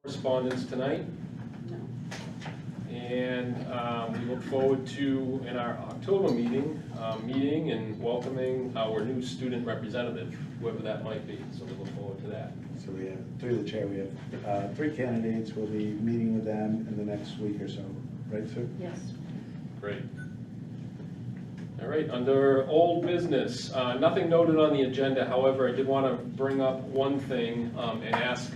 Correspondence tonight, No. and we look forward to, in our October meeting, meeting and welcoming our new student representative, whoever that might be, so we look forward to that. So we have, through the chair, we have 3 candidates. We'll be meeting with them in the next week or so, right, Sue? Yes. Great. All right, under old business, nothing noted on the agenda. However, I did want to bring up one thing and ask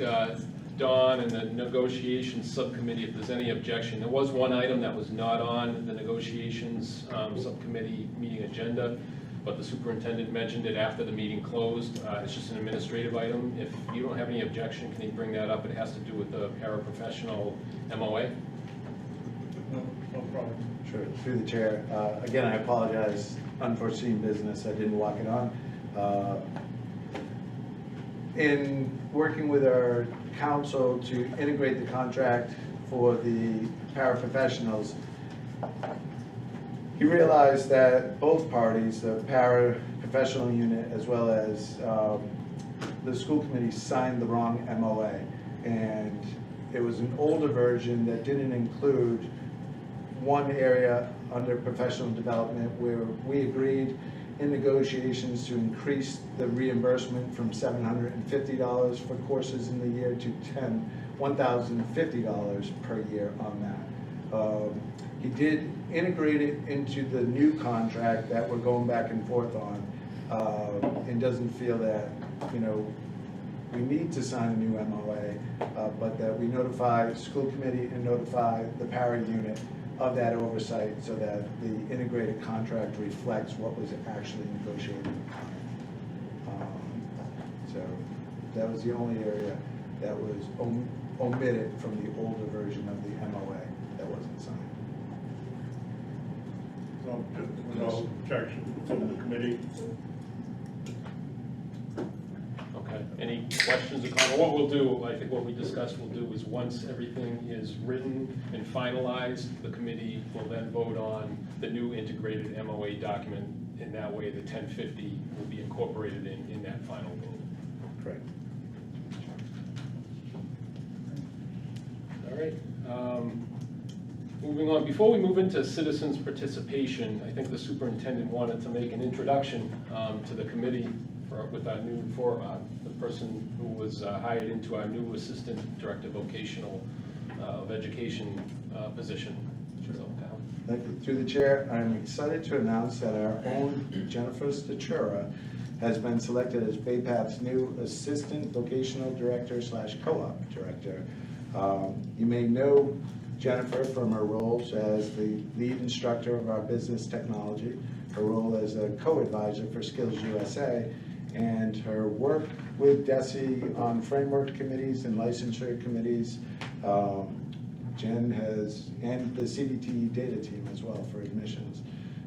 Dawn and the negotiations subcommittee if there's any objection. There was one item that was not on the negotiations subcommittee meeting agenda, but the superintendent mentioned it after the meeting closed. It's just an administrative item. If you don't have any objection, can you bring that up? It has to do with the paraprofessional MOA. No problem. Sure, through the chair. Again, I apologize, unforeseen business, I didn't walk it on. In working with our council to integrate the contract for the paraprofessionals, he realized that both parties, the paraprofessional unit as well as the school committee, signed the wrong MOA. And it was an older version that didn't include one area under professional development where we agreed in negotiations to increase the reimbursement from $750 for courses in the year to $1,050 per year on that. He did integrate it into the new contract that we're going back and forth on, and doesn't feel that, we need to sign a new MOA, but that we notify school committee and notify the para unit of that oversight so that the integrated contract reflects what was actually negotiated. So that was the only area that was omitted from the older version of the MOA that wasn't signed. No objection from the committee. Okay, any questions or comments? What we'll do, I think what we discussed we'll do is once everything is written and finalized, the committee will then vote on the new integrated MOA document. In that way, the 1050 will be incorporated in that final vote. Correct. All right. Moving on, before we move into citizens' participation, I think the superintendent wanted to make an introduction to the committee with our new, the person who was hired into our new assistant director vocational of education position. Thank you. Through the chair, I'm excited to announce that our own Jennifer Statura has been selected as BayPath's new assistant vocational director / co-op director. You may know Jennifer from her roles as the lead instructor of our business technology, her role as a co-advisor for Skills USA, and her work with DESE on framework committees and licensure committees. Jen has, and the CBT data team as well for admissions.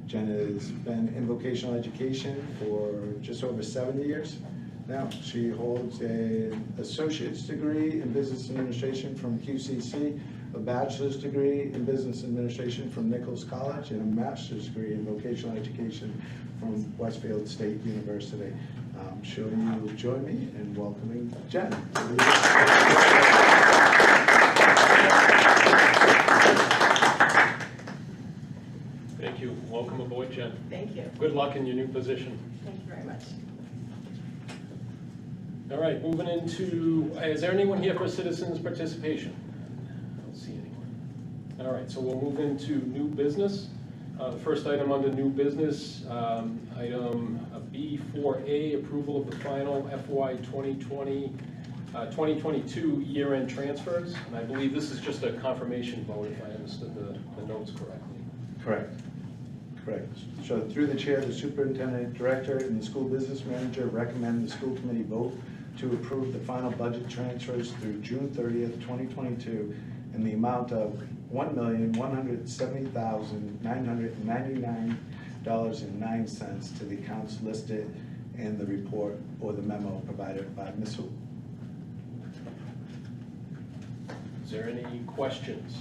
Jen has been in vocational education for just over 7 years now. She holds an associate's degree in business administration from QCC, a bachelor's degree in business administration from Nichols College, and a master's degree in vocational education from Westfield State University. I'm sure you will join me in welcoming Jen. Thank you. Welcome aboard, Jen. Thank you. Good luck in your new position. Thank you very much. All right, moving into, is there anyone here for citizens' participation? I don't see anyone. All right, so we'll move into new business. The first item under new business, item B4A, approval of the final FY 2022 year-end transfers. And I believe this is just a confirmation vote, if I understood the notes correctly. Correct. Correct. So through the chair, the superintendent, director, and the school business manager recommend the school committee vote to approve the final budget transfers through June 30th, 2022 in the amount of $1,170,999.09 to the accounts listed in the report or the memo provided by Ms. Hu. Is there any questions?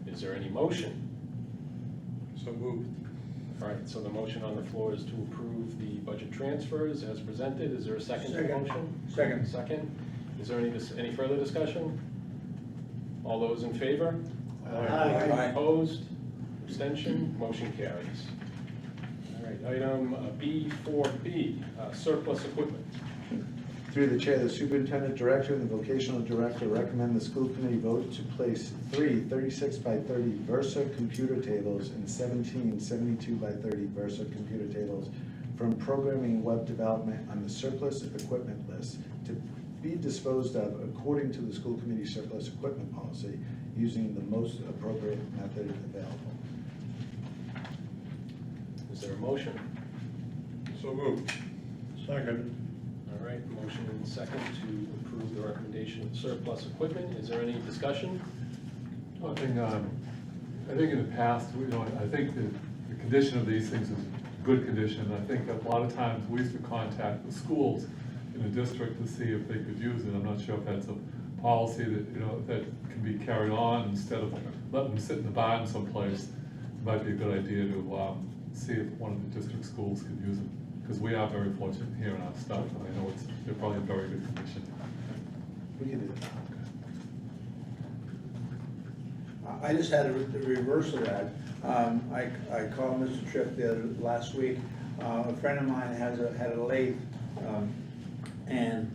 Is there any motion? So moved. All right, so the motion on the floor is to approve the budget transfers as presented. Is there a second to the Second. motion? Second. Second. Is there any further discussion? All those in favor? Aye. Opposed? Abstention? Motion carries. All right, item B4B, surplus equipment. Through the chair, the superintendent director and the vocational director recommend the school committee vote to place 3 36 by 30 Versa computer tables and 17 72 by 30 Versa computer tables from programming and web development on the surplus equipment list to be disposed of according to the school committee surplus equipment policy using the most appropriate method available. Is there a motion? So moved. Second. All right, motion and second to approve the recommendation of surplus equipment. Is there any discussion? One thing, I think in the past, I think the condition of these things is good condition. I think a lot of times we used to contact the schools in the district to see if they could use it. I'm not sure if that's a policy that, that can be carried on instead of letting them sit in the barn someplace. It might be a good idea to see if one of the district schools could use it. Because we are very fortunate here in our stuff, and I know they're probably in very good condition. We can do that. I just had the reverse of that. I called Mr. Tripp last week. A friend of mine had a lathe, and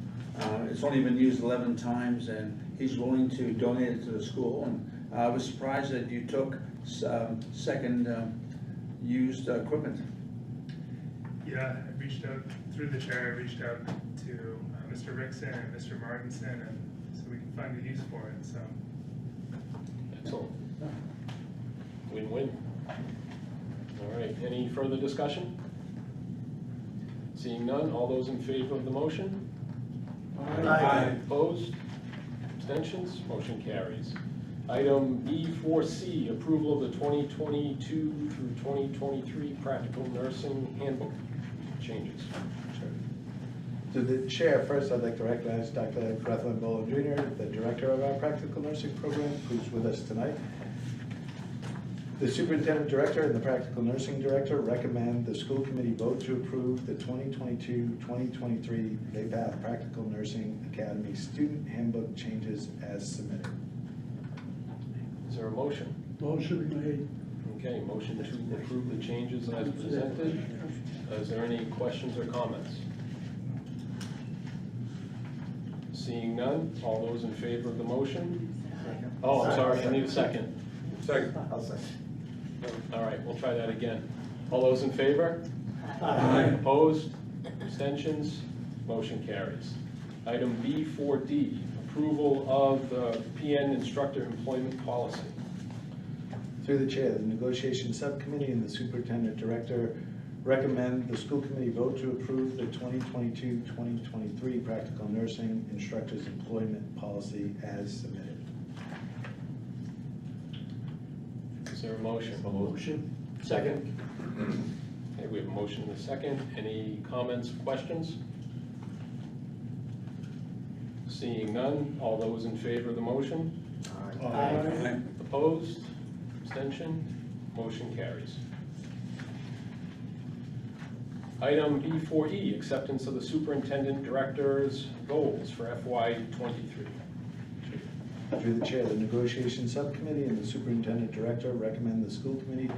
it's only been used 11 times, and he's willing to donate it to the school. And I was surprised that you took second used equipment. Yeah, I reached out, through the chair, I reached out to Mr. Rickson and Mr. Martinson, and so we can find a use for it, so. Excellent. Win-win. All right, any further discussion? Seeing none, all those in favor of the motion? Aye. Opposed? Abstentions? Motion carries. Item B4C, approval of the 2022 through 2023 practical nursing handbook changes. To the chair, first I'd like to recognize Dr. Grethlin Boland Jr., the director of our practical nursing program, who's with us tonight. The superintendent director and the practical nursing director recommend the school committee vote to approve the 2022-2023 VAPATH Practical Nursing Academy student handbook changes as submitted. Is there a motion? Motion made. Okay, motion to approve the changes as presented. Is there any questions or comments? Seeing none, all those in favor of the motion? Oh, I'm sorry, I need a second. Second. I'll second. All right, we'll try that again. All those in favor? Aye. Opposed? Abstentions? Motion carries. Item B4D, approval of the PN instructor employment policy. Through the chair, the negotiation subcommittee and the superintendent director recommend the school committee vote to approve the 2022-2023 practical nursing instructors employment policy as submitted. Is there a motion? Motion. Second. Okay, we have a motion and a second. Any comments, questions? Seeing none, all those in favor of the motion? Aye. Opposed? Abstention? Motion carries. Item B4E, acceptance of the superintendent director's goals for FY23. Through the chair, the negotiation subcommittee and the superintendent director recommend the school committee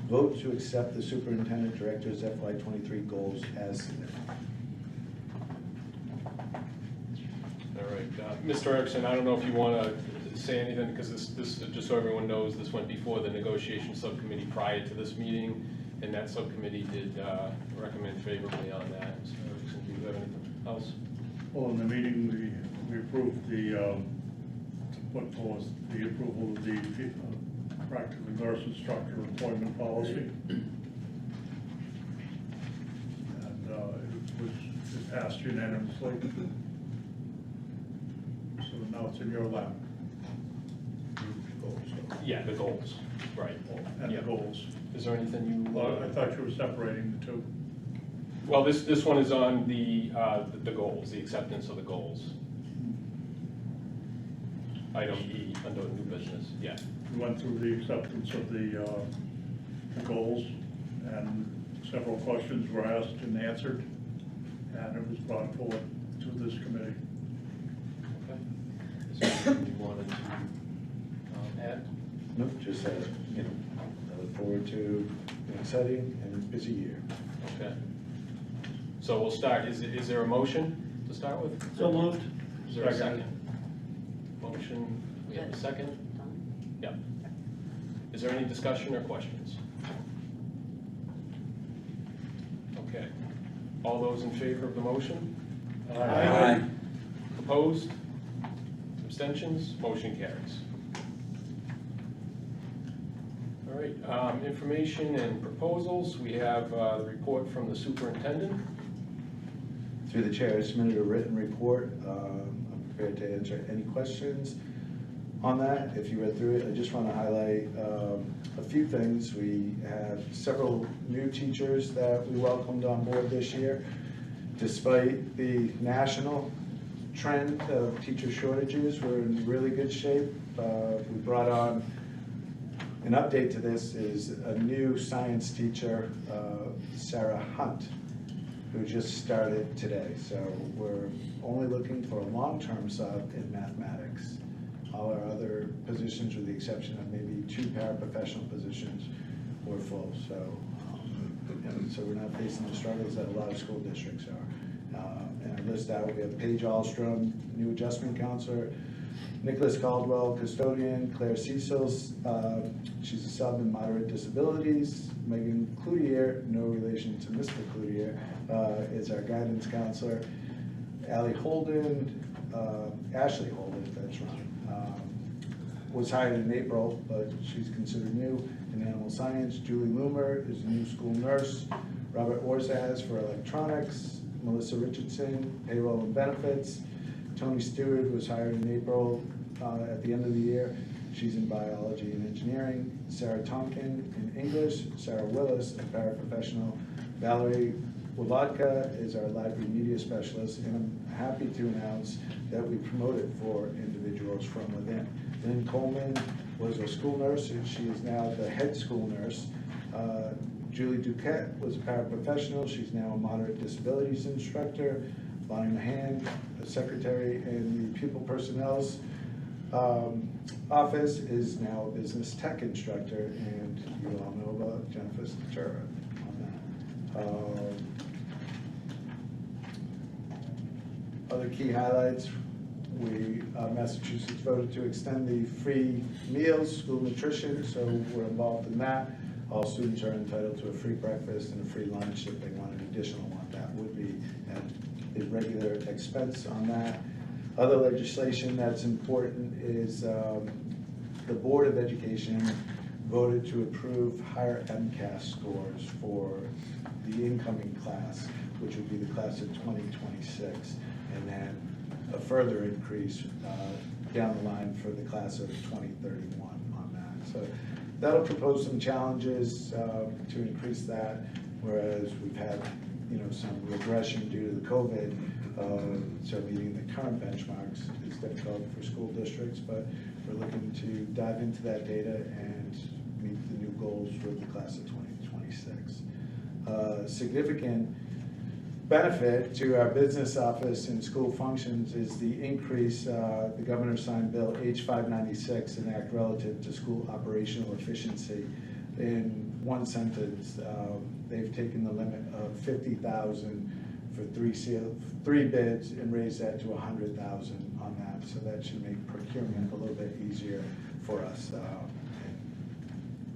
vote to accept the superintendent director's FY23 goals as submitted. All right, Mr. Erickson, I don't know if you want to say anything, because this, just so everyone knows, this went before the negotiation subcommittee prior to this meeting, and that subcommittee did recommend favorably on that. So, Erickson, do you have anything else? Well, in the meeting, we approved the, what was the approval of the practical nurse instructor employment policy. And it passed unanimously. So now it's in your lap. Yeah, the goals, right. And Yeah. the goals. Is there anything you? Well, I thought you were separating the two. Well, this one is on the goals, the acceptance of the goals. Item E, under new business, yeah. We went through the acceptance of the goals, and several questions were asked and answered, and it was brought forward to this committee. Okay. Is there anything you wanted to add? Nope, just that, I look forward to an exciting and busy year. Okay. So we'll start, is there a motion to start with? So moved. Is there a Second. second? Motion, we have a second? Yeah. Is there any discussion or questions? Okay. All those in favor of the motion? Aye. Opposed? Abstentions? Motion carries. All right, information and proposals. We have the report from the superintendent. Through the chair, I submitted a written report. I'm prepared to answer any questions on that. If you read through it, I just want to highlight a few things. We have several new teachers that we welcomed on board this year. Despite the national trend of teacher shortages, we're in really good shape. We brought on, an update to this is a new science teacher, Sarah Hunt, who just started today. So we're only looking for a long-term sub in mathematics. All our other positions, with the exception of maybe 2 paraprofessional positions, were full. So, so we're not facing the struggles that a lot of school districts are. And I list out, we have Paige Alstrom, new adjustment counselor, Nicholas Caldwell, custodian, Claire Cecils, she's a sub in moderate disabilities, Megan Cloutier, no relation to Mr. Cloutier, is our guidance counselor, Ashley Holden, that's right, was hired in April, but she's considered new in animal science. Julie Loomer is a new school nurse, Robert Orzaz for electronics, Melissa Richardson, payroll and benefits, Tony Stewart was hired in April at the end of the year. She's in biology and engineering. Sarah Tonkin in English. Sarah Willis, a paraprofessional. Valerie Wolodka is our library media specialist, and I'm happy to announce that we promoted 4 individuals from within. Lynn Coleman was a school nurse, and she is now the head school nurse. Julie Duquette was a paraprofessional. She's now a moderate disabilities instructor. Bonnie Mahan, the secretary in the pupil personnel's office, is now a business tech instructor, and you all know about Jennifer Statura on that. Other key highlights, Massachusetts voted to extend the free meals, school nutrition, so we're involved in that. All students are entitled to a free breakfast and a free lunch. If they want an additional one, that would be at the regular expense on that. Other legislation that's important is the Board of Education voted to approve higher MCAS scores for the incoming class, which would be the class of 2026, and then a further increase down the line for the class of 2031 on that. So that'll propose some challenges to increase that, whereas we've had some regression due to the COVID. So meeting the current benchmarks is difficult for school districts, but we're looking to dive into that data and meet the new goals for the class of 2026. Significant benefit to our business office and school functions is the increase, the governor signed Bill H-596, an act relative to school operational efficiency. In one sentence, they've taken the limit of 50,000 for 3 bids and raised that to 100,000 on that. So that should make procurement a little bit easier for us.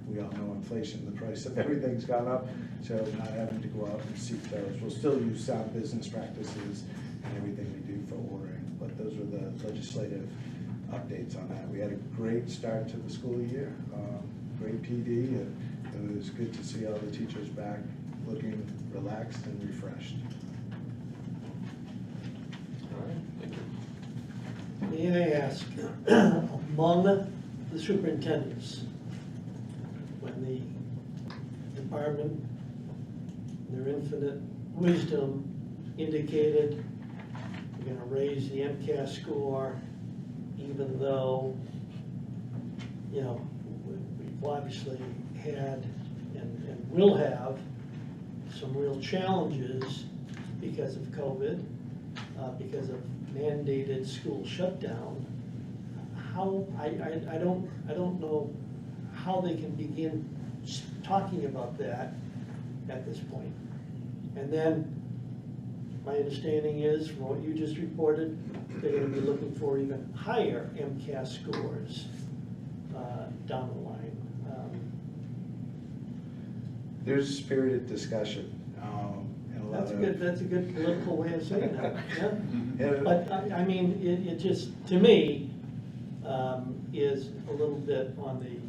We all know inflation, the price of everything's gone up, so not having to go out and seek those. We'll still use sound business practices and everything we do for ordering, but those were the legislative updates on that. We had a great start to the school year, great PD, and it was good to see all the teachers back looking relaxed and refreshed. All right, thank you. May I ask, among the superintendents, when the department, in their infinite wisdom, indicated we're gonna raise the MCAS score, even though, we've obviously had and will have some real challenges because of COVID, because of mandated school shutdown. How, I don't know how they can begin talking about that at this point. And then, my understanding is, from what you just reported, they're gonna be looking for even higher MCAS scores down the line. There's spirited discussion, and a lot That's of. good, that's a good political way of saying that, yeah. Yeah. But, I mean, it just, to me, is a little bit on the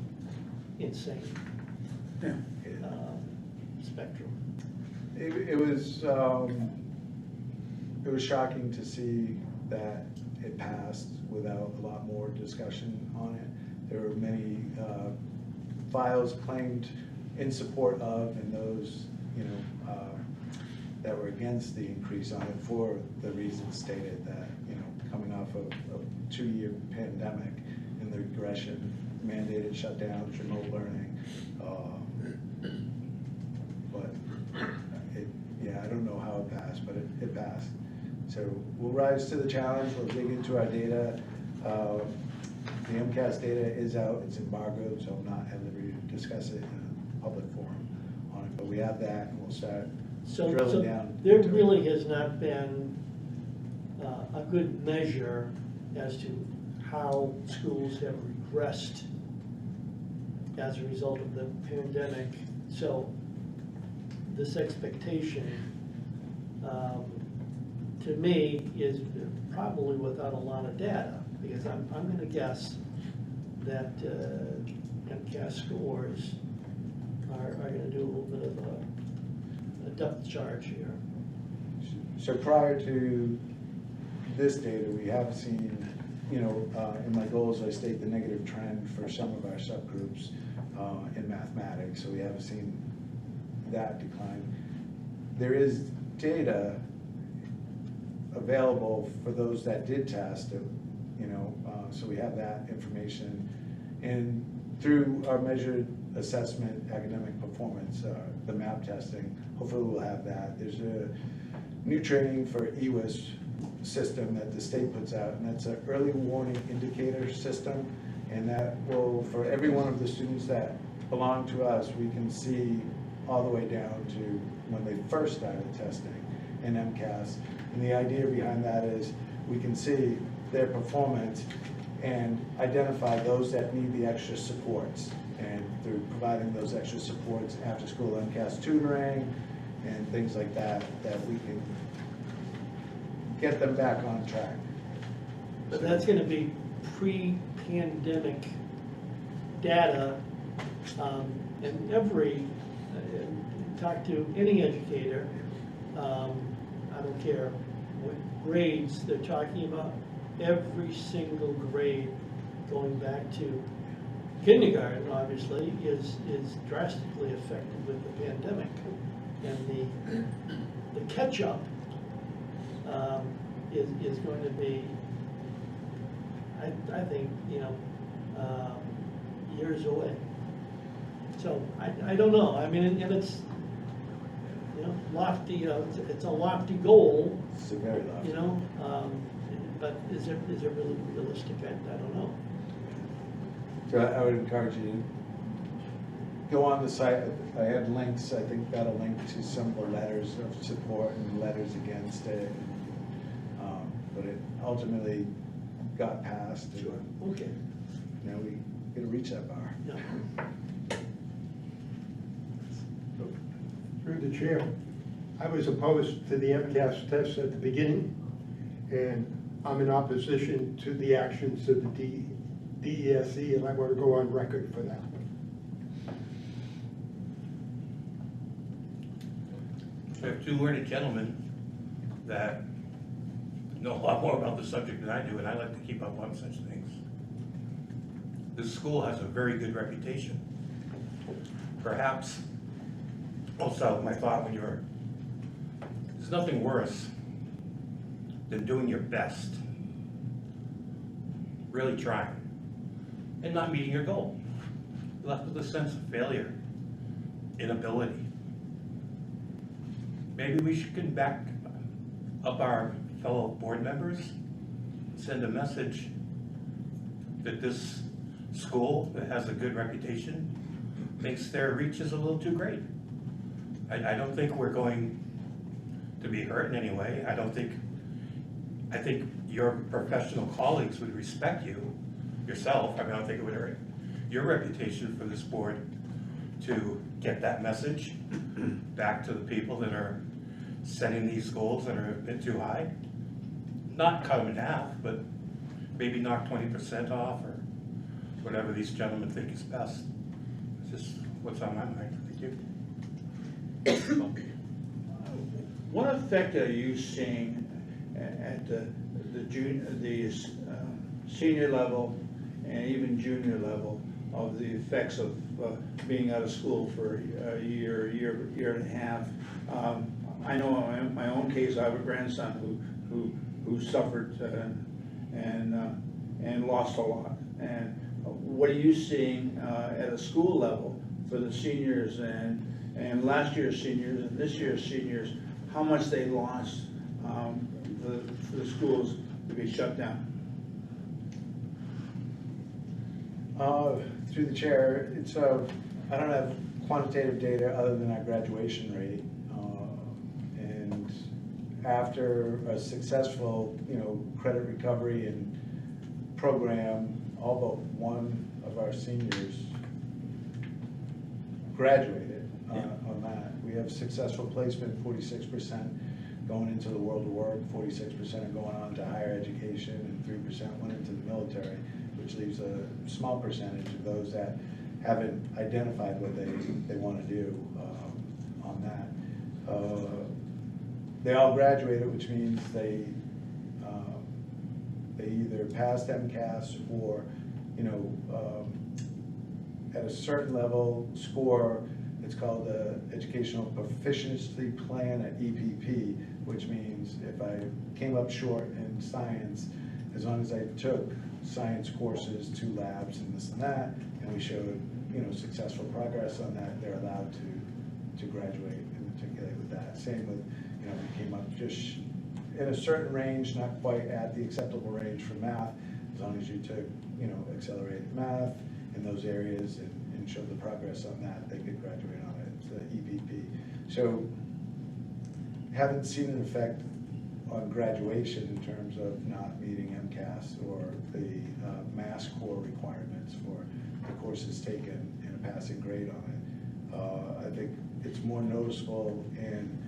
insane Yeah. spectrum. It was shocking to see that it passed without a lot more discussion on it. There were many files claimed in support of, and those, that were against the increase on it for the reasons stated, that, coming off of a 2-year pandemic and the regression, mandated shutdowns, remote learning. But I don't know how it passed, but it passed. So we'll rise to the challenge, we'll dig into our data. The MCAS data is out, it's embargoed, so I'm not at liberty to discuss it in a public forum on it, but we have that, and we'll start So drilling down. there into it. really has not been a good measure as to how schools have regressed as a result of the pandemic. So this expectation, to me, is probably without a lot of data, because I'm gonna guess that MCAS scores are gonna do a little bit of a depth charge here. So prior to this data, we have seen, in my goals, I state the negative trend for some of our subgroups in mathematics, so we have seen that decline. There is data available for those that did test, so we have that information. And through our measured assessment, academic performance, the MAP testing, hopefully we'll have that. There's a new training for EWIS system that the state puts out, and that's an early warning indicator system. And that will, for every one of the students that belong to us, we can see all the way down to when they first started testing in MCAS. And the idea behind that is we can see their performance and identify those that need the extra supports. And through providing those extra supports, after school MCAS tutoring and things like that, that we can get them back on track. But that's gonna be pre-pandemic data, and talk to any educator, I don't care what grades they're talking about, every single grade going back to kindergarten, obviously, is drastically affected with the pandemic. And the catch-up is going to be, I think, years away. So I don't know. I mean, and it's, lofty. It's a lofty goal. It's a very lofty. But is it really realistic? I don't know. So I would encourage you to go on the site. I had links. I think that'll link to some of the letters of support and letters against it. But it ultimately got passed. Sure. Okay. Now we gotta reach that bar. Yeah. Through the chair, I was opposed to the MCAS test at the beginning, and I'm in opposition to the actions of the DESE, and I want to go on record for that. I have two learned gentlemen that know a lot more about the subject than I do, and I like to keep up on such things. This school has a very good reputation. Perhaps, also, my thought when there's nothing worse than doing your best, really trying, and not meeting your goal. You're left with a sense of failure. inability. Maybe we should get back up our fellow board members, send a message that this school that has a good reputation thinks their reach is a little too great. I don't think we're going to be hurt in any way. I think your professional colleagues would respect you, yourself. I don't think it would hurt your reputation for this board to get that message back to the people that are setting these goals that are a bit too high. Not cut them in half, but maybe knock 20% off or whatever these gentlemen think is best. It's just what's on my mind. Thank you. What effect are you seeing at the senior level and even junior level of the effects of being out of school for a year and a half? I know in my own case, I have a grandson who suffered and lost a lot. And what are you seeing at a school level for the seniors and last year's seniors and this year's seniors, how much they lost for the schools to be shut down? Through the chair, it's I don't have quantitative data other than our graduation rate. And after a successful, credit recovery and program, all but one of our seniors graduated on that. We have successful placement, 46% going into the world of work, 46% are going on to higher education, and 3% went into the military, which leaves a small percentage of those that haven't identified what they want to do on that. They all graduated, which means they either passed MCAS or, at a certain level score. It's called the Educational Proficiency Plan at EPP, which means if I came up short in science, as long as I took science courses, 2 labs and this and that, and we showed, successful progress on that, they're allowed to graduate and matriculate with that. Same with, we came up just in a certain range, not quite at the acceptable range for math, as long as you took, accelerated math in those areas and showed the progress on that, they could graduate on it, the EPP. So haven't seen an effect on graduation in terms of not meeting MCAS or the mass core requirements for the courses taken and a passing grade on it. I think it's more noticeable in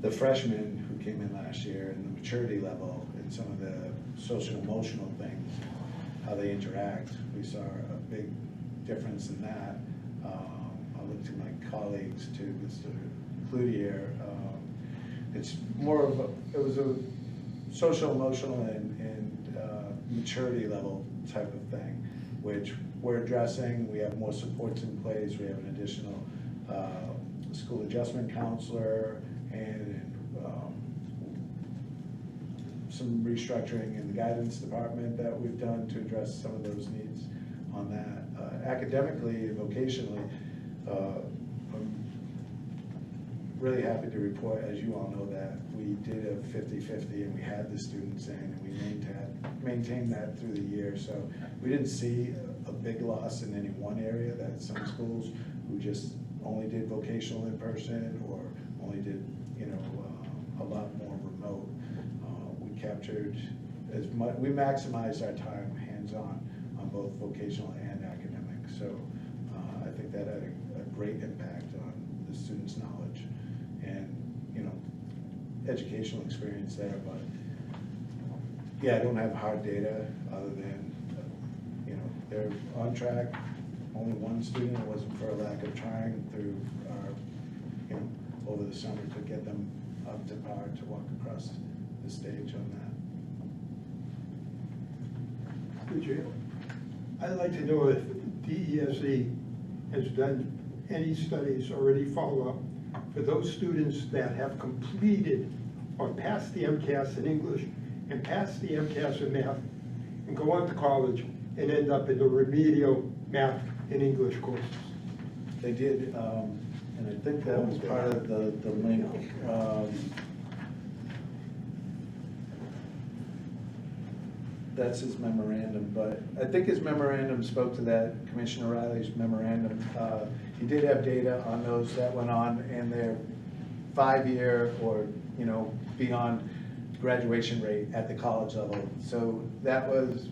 the freshmen who came in last year and the maturity level and some of the social emotional things, how they interact. We saw a big difference in that. I'll look to my colleagues, to Mr. Cloutier. It's more of it was a social emotional and maturity level type of thing, which we're addressing. We have more supports in place. We have an additional school adjustment counselor and some restructuring in the guidance department that we've done to address some of those needs on that. Academically and vocationally, I'm really happy to report, as you all know, that we did a 50-50 and we had the students in and we maintained that through the year. So we didn't see a big loss in any one area. That some schools who just only did vocational in person or only did, a lot more remote. We captured as much, we maximized our time hands-on on both vocational and academic. So I think that had a great impact on the students' knowledge and, educational experience there. But yeah, I don't have hard data other than, they're on track. Only one student, it wasn't for a lack of trying through our, over the summer to get them up to par to walk across the stage on that. Good, Jay. I'd like to know if DESE has done any studies or any follow-up for those students that have completed or passed the MCAS in English and passed the MCAS in math and go on to college and end up in the remedial math and English courses. They did, And I think that was part of the link. That's his memorandum, but I think his memorandum spoke to that, Commissioner Riley's memorandum. He did have data on those that went on and their 5-year or, beyond graduation rate at the college level. So that was,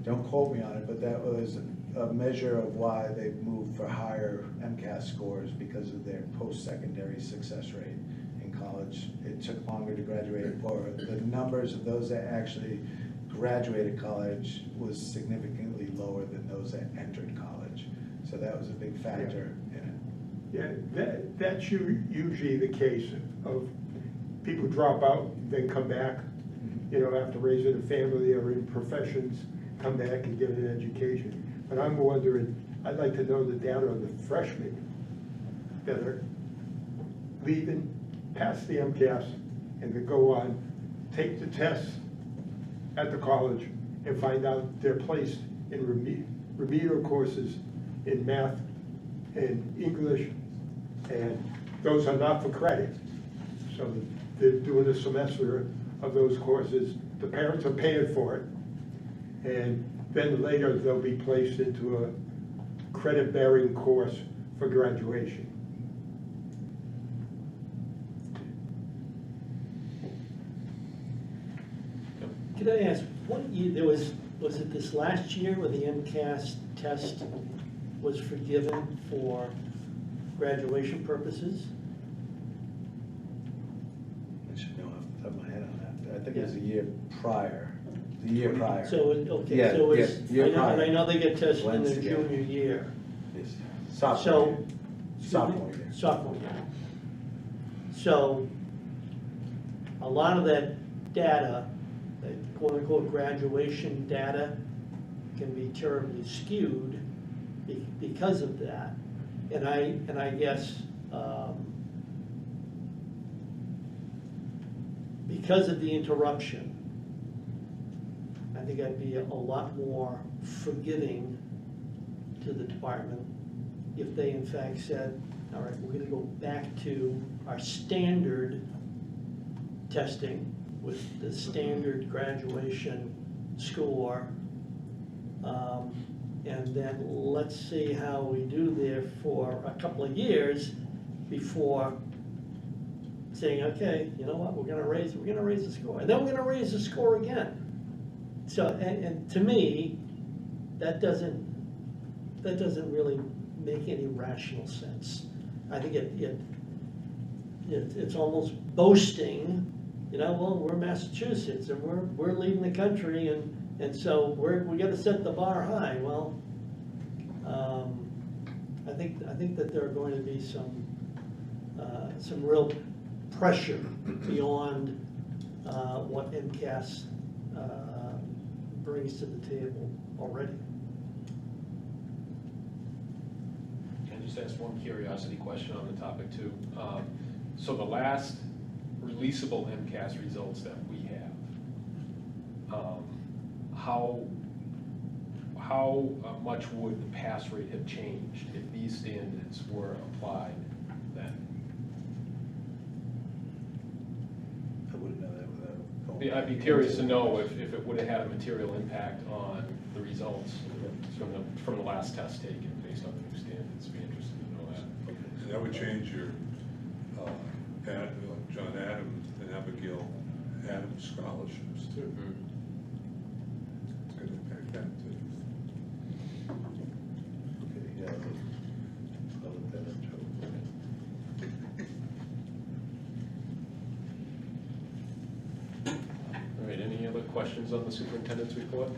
don't quote me on it, but that was a measure of why they moved for higher MCAS scores because of their post-secondary success rate in college. It took longer to graduate, or the numbers of those that actually graduated college was significantly lower than those that entered college. So that was a big factor in Yeah, that's usually the case of people drop out, then come back, after raising a family or in professions, come back and get an education. But I'm wondering, I'd like to know the data on the freshmen that are leaving, pass the MCAS, and to go on, take the tests at the college and find out they're placed in remedial courses in math and English, and those are not for credit. So they're doing a semester of those courses, the parents are paying for it, and then later they'll be placed into a credit-bearing course for graduation. Could I ask, what year, was it this last year where the MCAS test was forgiven for graduation purposes? I should know off the top of my head on that. I think it was the year prior. The year prior. So, okay, Yeah, so it's, yeah, year and prior. I know they get tested in Blends their together. junior year. Yes. Sophomore So. year. Sophomore year. Sophomore year. So, a lot of that data, that quote-unquote graduation data, can be terribly skewed because of that. And I guess, because of the interruption, I think I'd be a lot more forgiving to the department if they in fact said, all right, we're gonna go back to our standard testing with the standard graduation score. And then let's see how we do there for a couple of years before saying, okay, you know what, we're gonna raise the score, and then we're gonna raise the score again. So, and to me, that doesn't really make any rational sense. I think it's almost boasting, well, we're Massachusetts and we're leading the country, and so we gotta set the bar high. Well, I think that there are going to be some real pressure beyond what MCAS brings to the table already. Can I just ask one curiosity question on the topic too? So the last releasable MCAS results that we have, how much would the pass rate have changed if these standards were applied then? I wouldn't know that without going. I'd be curious to know if it would have had a material impact on the results from the last test taken based on the new standards. Be interested to know that. And that would change your, John Adams and Abigail Adams scholarships too. It's gonna impact that too. Okay, yeah, I'll look that up, Joe. All right, any other questions on the superintendent's report?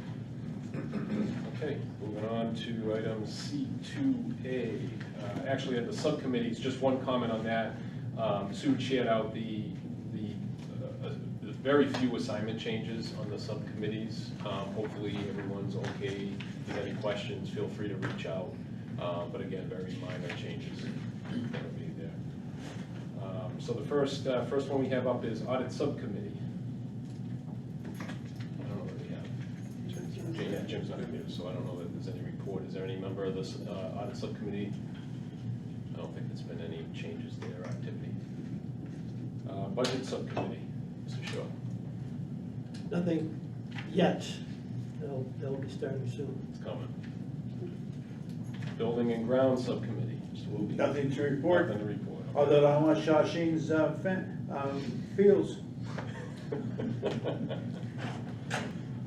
Okay, moving on to item C2A. Actually, at the subcommittees, just one comment on that. Sue shared out the very few assignment changes on the subcommittees. Hopefully everyone's okay. If you have any questions, feel free to reach out. But again, very minor changes that'll be there. So the first one we have up is audit subcommittee. I don't know what we have. Yeah, Jim's not here, so I don't know that there's any report. Is there any member of this audit subcommittee? No. don't think there's been any changes to their activity. Budget subcommittee, Mr. Shaw. Nothing yet. They'll be starting soon. It's coming. Building and grounds subcommittee, Mr. Wooby. Nothing to report, Nothing to report. although I want Shawshin's fields.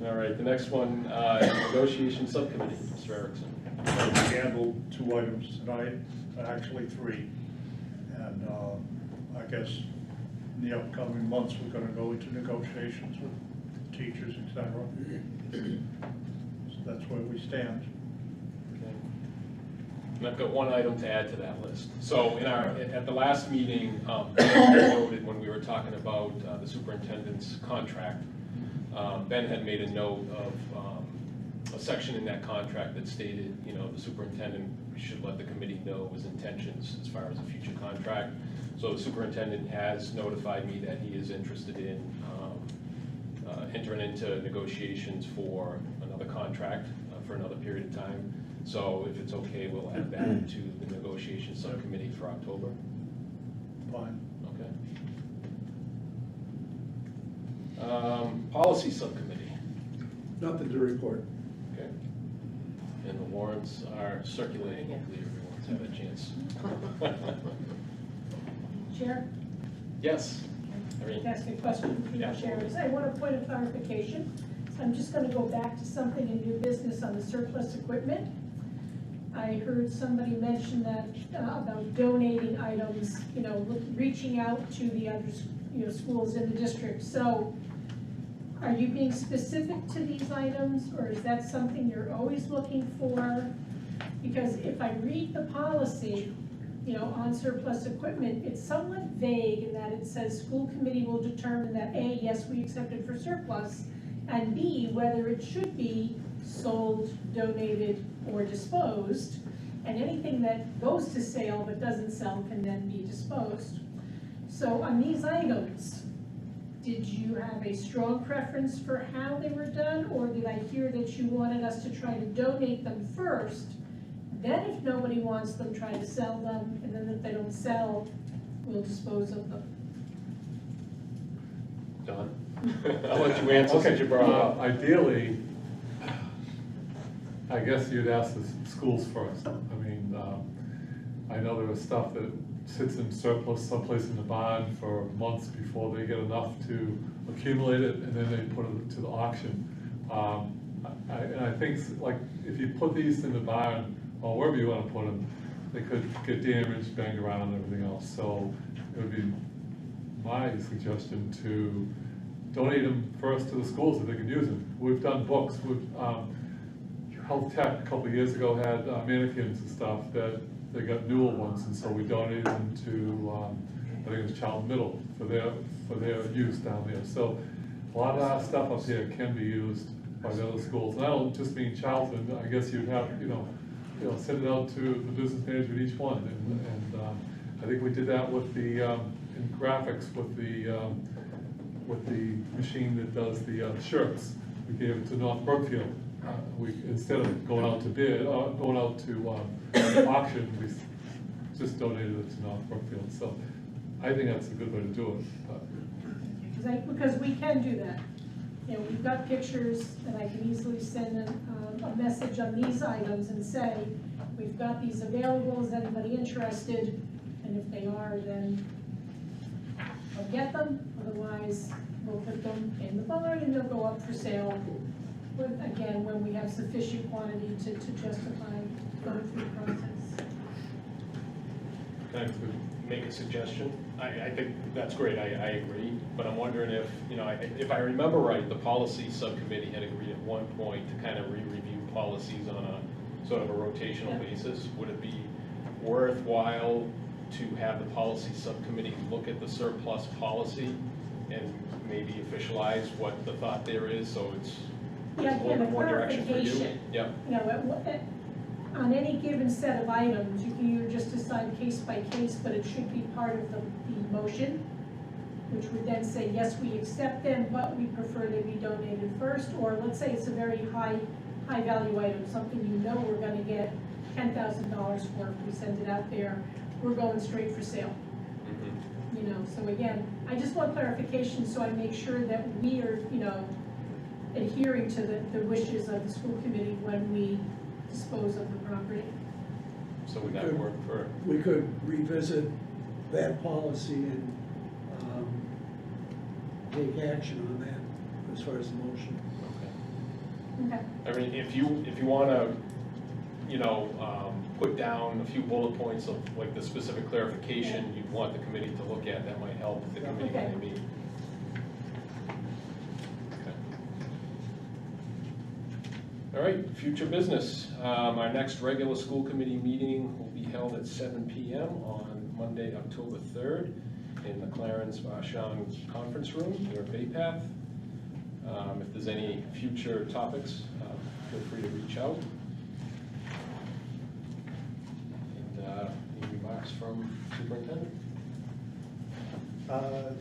All right, the next one, negotiation subcommittee, Mr. Erickson. We handled 2 items tonight, actually 3. And I guess in the upcoming months, we're gonna go into negotiations with teachers, et cetera. So that's where we stand. Okay. And I've got one item to add to that list. So at the last meeting, voted when we were talking about the superintendent's contract, Ben had made a note of a section in that contract that stated, the superintendent should let the committee know his intentions as far as a future contract. So the superintendent has notified me that he is interested in entering into negotiations for another contract for another period of time. So if it's okay, we'll add that to the negotiation subcommittee for October. Fine. Okay. Policy subcommittee. Nothing to report. Okay. And the warrants are circulating, hopefully everyone's had a chance. Chair, Yes. I'd like to ask a question for Yeah. the chair. I want a point of clarification. So I'm just gonna go back to something in new business on the surplus equipment. I heard somebody mention that, about donating items, reaching out to the other, schools in the district. So are you being specific to these items, or is that something you're always looking for? Because if I read the policy, on surplus equipment, it's somewhat vague in that it says school committee will determine that A, yes, we accept it for surplus, and B, whether it should be sold, donated, or disposed. And anything that goes to sale but doesn't sell can then be disposed. So on these items, did you have a strong preference for how they were done, or did I hear that you wanted us to try to donate them first? Then if nobody wants them, try to sell them, and then if they don't sell, we'll dispose of them. Don? I'll let you answer since you brought it up. Ideally, I guess you'd ask the schools first. I mean, I know there is stuff that sits in surplus someplace in the barn for months before they get enough to accumulate it, and then they put it to the auction. And I think, like, if you put these in the barn, or wherever you want to put them, they could get damaged, banged around, and everything else. So it would be my suggestion to donate them first to the schools if they can use them. We've done books. Health Tech a couple of years ago had mannequins and stuff that they got newer ones, and so we donated them to I think it was Charlton Middle for their use down there. So a lot of our stuff up here can be used by the other schools. And I don't just mean Charlton. I guess you'd have send it out to the business manager at each one, and I think we did that with the in graphics with the machine that does the shirts. We gave it to North Brookfield. We instead of going out to bid, going out to auction, we just donated it to North Brookfield. So I think that's a good way to do it. Because we can do that. We've got pictures, and I can easily send a message on these items and say, we've got these available, is anybody interested? And if they are, then I'll get them, otherwise we'll put them in the barn and they'll go up for sale. But again, when we have sufficient quantity to justify going through the process. Can I make a suggestion? I think that's great, I agree, but I'm wondering if I remember right, the policy subcommittee had agreed at one point to kind of re-review policies on a sort of a rotational basis. Would it be worthwhile to have the policy subcommittee look at the surplus policy and maybe officialize what the thought there is, so it's a little bit more direction for you? Yep. On any given set of items, you can either just decide case by case, but it should be part of the motion, which would then say, yes, we accept them, but we prefer they be donated first. Or let's say it's a very high value item, something we're gonna get $10,000 for if we send it out there. we're going straight for sale. Mhm. You know, so again, I just want clarification so I make sure that we are, you know, adhering to the wishes of the school committee when we dispose of the property. So would that work for, We could revisit that policy and take action on that as far as the motion. okay. Okay. I mean, if you wanna, you know, put down a few bullet points of like the specific clarification you'd want the committee to look at, that might help the committee when they meet. Okay. All right, future business. Our next regular school committee meeting will be held at 7 PM on Monday, October 3rd in the Clarence Vashon Conference Room here at Bay Path. If there's any future topics, feel free to reach out. And any remarks from superintendent?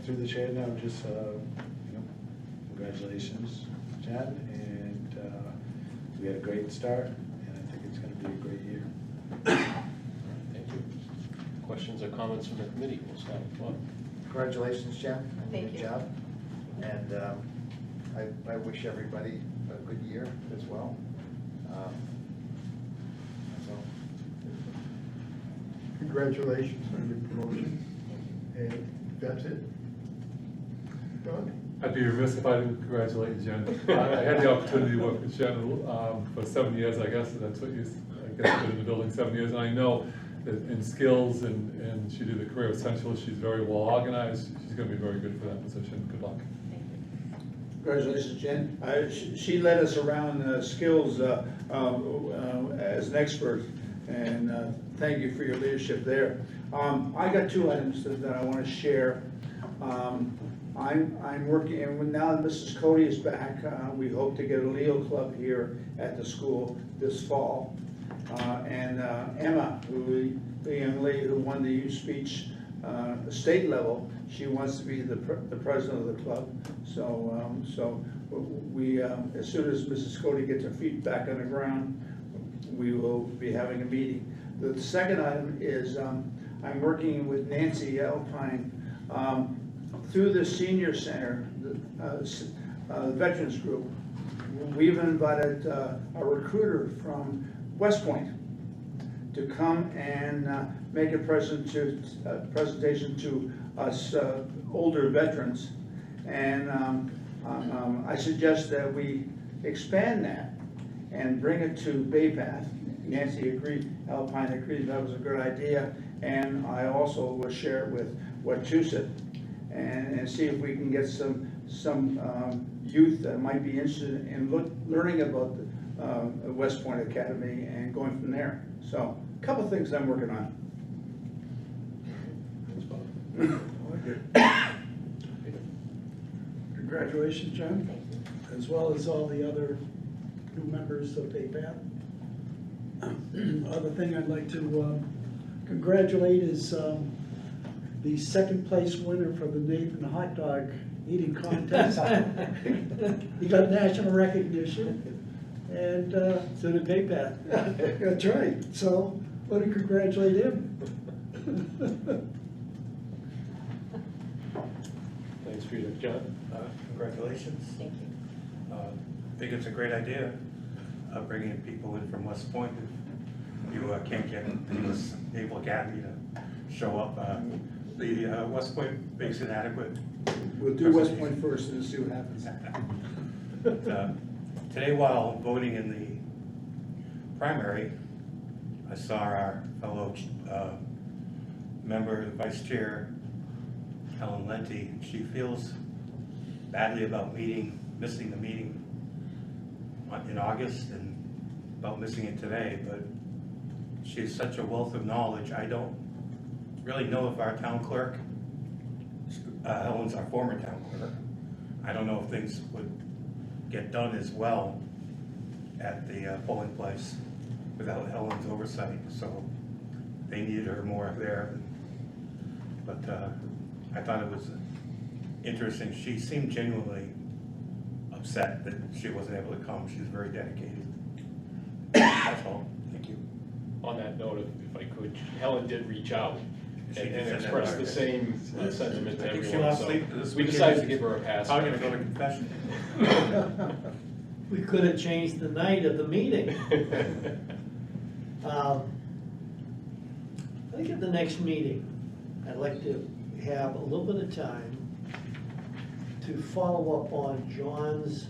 Through the chair, no, just, congratulations, Jen, and we had a great start, and I think it's gonna be a great year. All right, thank you. Questions or comments from the committee? We'll start with Bob. Congratulations, Jen. Thank you. Good job. And I wish everybody a good year as well. That's all. Congratulations on your promotion. And that's it. Don? I'd be remiss if I didn't congratulate Jen. I had the opportunity to work with Jen for 7 years, I guess, and that's what I guess, been in the building 7 years. And I know that in skills and she did the career essentials, she's very well organized. She's gonna be very good for that position. Good luck. Congratulations, Jen. She led us around skills as an expert, and thank you for your leadership there. I got 2 items that I want to share. I'm working, and now that Mrs. Cody is back, we hope to get a Leo Club here at the school this fall. And Emma, the young lady who won the youth speech state level, she wants to be the president of the club. So we, as soon as Mrs. Cody gets her feet back on the ground, we will be having a meeting. The second item is I'm working with Nancy Alpine through the senior center, the veterans group. We've invited a recruiter from West Point to come and make a presentation to us older veterans. And I suggest that we expand that and bring it to Bay Path. Nancy agreed, Alpine agreed that was a good idea, and I also will share it with Wachusett and see if we can get some youth that might be interested in learning about the West Point Academy and going from there. So, a couple things I'm working on. Congratulations, Jen, as well as all the other new members of PayPal. Other thing I'd like to congratulate is the second place winner for the Nathan Hot Dog Eating Contest. He got national recognition, and So did PayPal. that's right, so want to congratulate him. Thanks, Peter. John? Congratulations. Thank you. I think it's a great idea, bringing people in from West Point. If you can't get the Naval Academy to show up, the West Point makes it adequate. We'll do West Point first and see what happens. Today, while voting in the primary, I saw our fellow member, the vice chair, Helen Lenti. She feels badly about missing the meeting in August and about missing it today, but she has such a wealth of knowledge. I don't really know if our town clerk, Helen's our former town clerk, I don't know if things would get done as well at the polling place without Helen's oversight, so they needed her more there. But I thought it was interesting. She seemed genuinely upset that she wasn't able to come. She was very dedicated. That's all. Thank you. on that note, if I could, Helen did reach out She and did send that express letter. the same sentiment to I think she everyone, lost so sleep this we weekend. decided to give her a pass. I'm gonna go to confession. We could have changed the night of the meeting. I think at the next meeting, I'd like to have a little bit of time to follow up on John's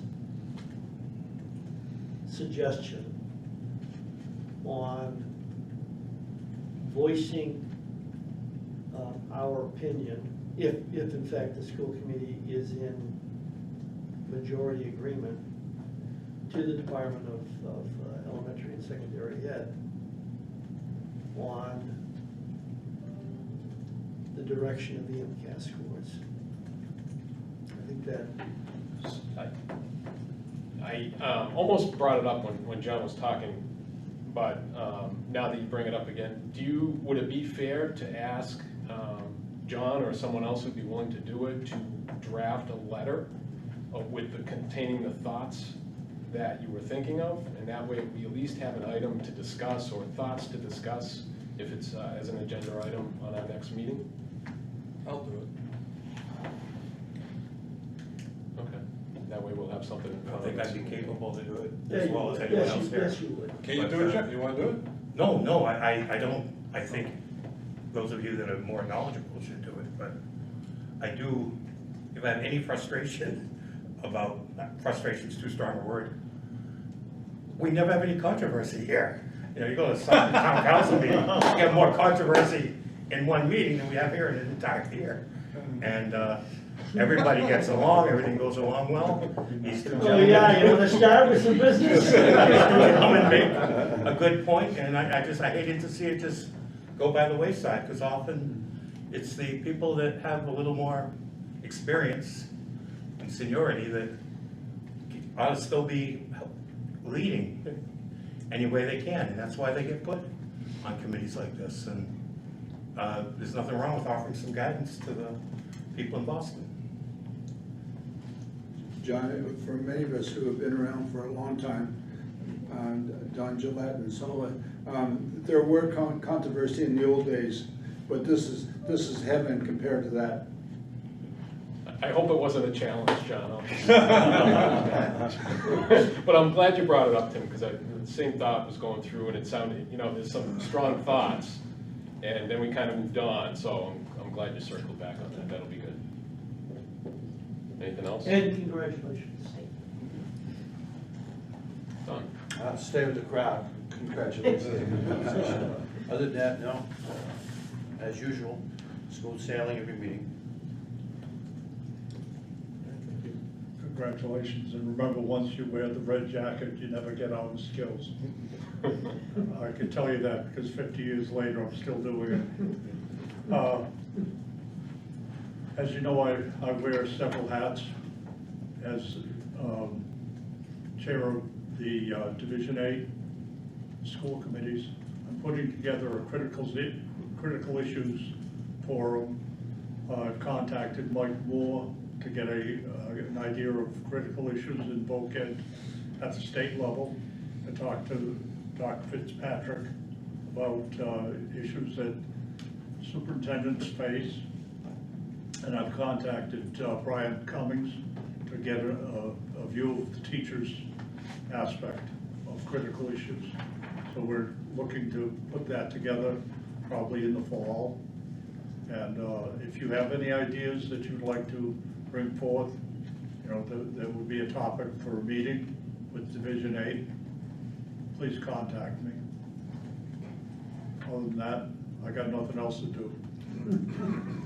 suggestion on voicing our opinion, if in fact the school committee is in majority agreement, to the Department of Elementary and Secondary Ed on the direction of the MCAS scores. I think that, I almost brought it up when John was talking, but now that you bring it up again, would it be fair to ask John or someone else who'd be willing to do it to draft a letter containing the thoughts that you were thinking of? And that way we at least have an item to discuss or thoughts to discuss if it's as an agenda item on our next meeting? I'll do it. Okay, that way we'll have something in I front think of us. I'd be capable to do it yeah, as you well as would. anyone Yes, else you- there. yes, you would. Can you But, do it, Jeff? You wanna do it? No, I don't, I think those of you that are more knowledgeable should do it, but I do, if I have any frustration about, frustration's too strong a word, we never have any controversy here. You know, you go to some town council meeting, you have more controversy in one meeting than we have here in an entire year. And everybody gets along, everything goes along well. These two Oh, gentlemen- yeah, you wanna start with some business? Gentlemen make a good point, and I hated to see it just go by the wayside, because often it's the people that have a little more experience and seniority that ought to still be leading any way they can, and that's why they get put on committees like this. And there's nothing wrong with offering some guidance to the people in Boston. John, for many of us who have been around for a long time, Don Gillette and so on, there were controversy in the old days, but this is heaven compared to that. I hope it wasn't a challenge, John. But I'm glad you brought it up, Tim, because the same thought was going through, and it sounded, there's some strong thoughts, and then we kind of moved on, so I'm glad you circled back on that. That'll be good. Anything else? And congratulations. Done. Stay with the crowd, congratulations. Other than that, no, as usual, school sailing every meeting. Congratulations, and remember, once you wear the red jacket, you never get out of skills. I can tell you that, because 50 years later, I'm still doing it. As you know, I wear several hats as chair of the Division 8 school committees. I'm putting together a critical issues forum. I've contacted Mike Moore to get an idea of critical issues in voc ed at the state level. I talked to Dr. Fitzpatrick about issues that superintendents face. And I've contacted Brian Cummings to get a view of the teachers' aspect of critical issues. So we're looking to put that together probably in the fall. And if you have any ideas that you'd like to bring forth, that would be a topic for a meeting with Division 8, please contact me. Other than that, I got nothing else to do.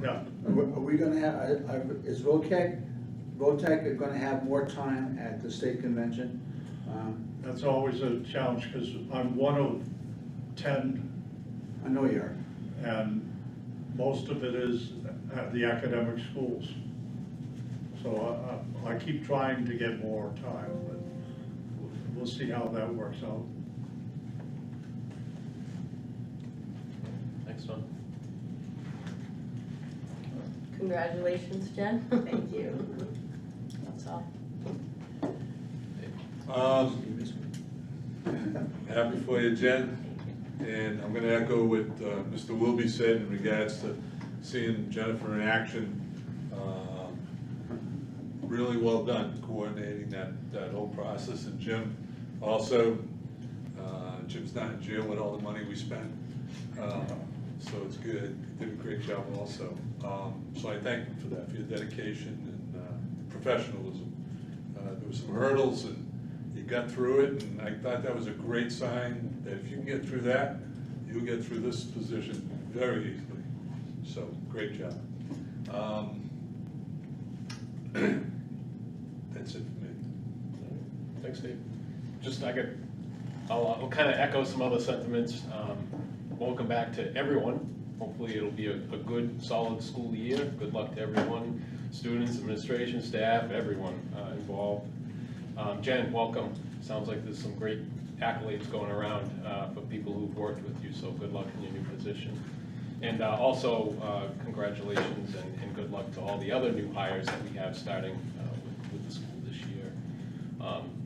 Yeah. Are we gonna have, is VOTEC gonna have more time at the state convention? That's always a challenge, because I'm one of 10, I know you are. and most of it is at the academic schools. So I keep trying to get more time, but we'll see how that works out. Thanks, Don. Congratulations, Jen. Thank you. That's all. Happy for you, Jen. And I'm gonna echo what Mr. Wilby said in regards to seeing Jennifer in action. Really well done coordinating that whole process. And Jim also, Jim's not in jail with all the money we spent. So it's good. You did a great job also. So I thank you for that, for your dedication and professionalism. There were some hurdles and you got through it, and I thought that was a great sign that if you can get through that, you'll get through this position very easily. So, great job. That's it for me. Thanks, Dave. I'll kind of echo some other sentiments. Welcome back to everyone. Hopefully it'll be a good, solid school year. Good luck to everyone, students, administration, staff, everyone involved. Jen, welcome. Sounds like there's some great accolades going around for people who've worked with you, so good luck in your new position. And also, congratulations and good luck to all the other new hires that we have starting with the school this year.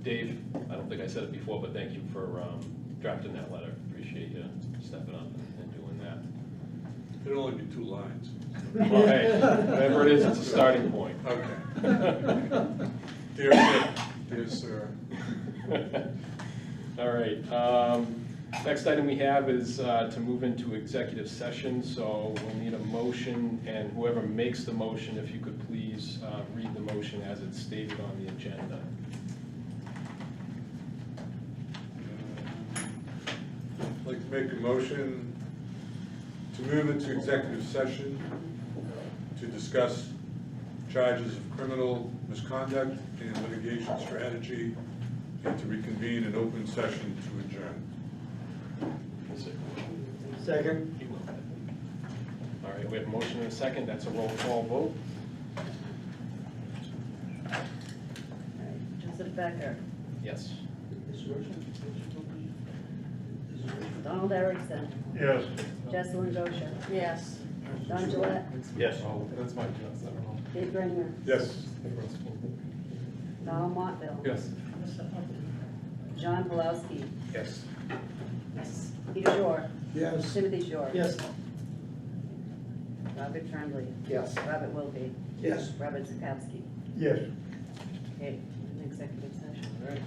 Dave, I don't think I said it before, but thank you for drafting that letter. Appreciate you stepping up and doing that. It'll only be 2 lines. Well, hey, whatever it is, it's a starting point. Okay. Dear sir. All right. Next item we have is to move into executive session, so we'll need a motion, and whoever makes the motion, if you could please read the motion as it's stated on the agenda. I'd like to make a motion to move into executive session to discuss charges of criminal misconduct and litigation strategy, and to reconvene an open session to adjourn. Second. All right, we have a motion and a second. That's a roll call vote. Joseph Becker, Yes. Donald Erickson, Yes. Jesselyn Goshen, Yes. Don Gillette, Yes. Oh, that's my guess, I don't know. Dave Brenner, Yes. Donald Montville, Yes. John Pulowski, Yes. Peter Shore, Yes. Timothy Shore. Yes. Robert Tremblay, Yes. Robert Wilkie, Yes. Robert Zakowski. Yes. Okay, executive session. All right.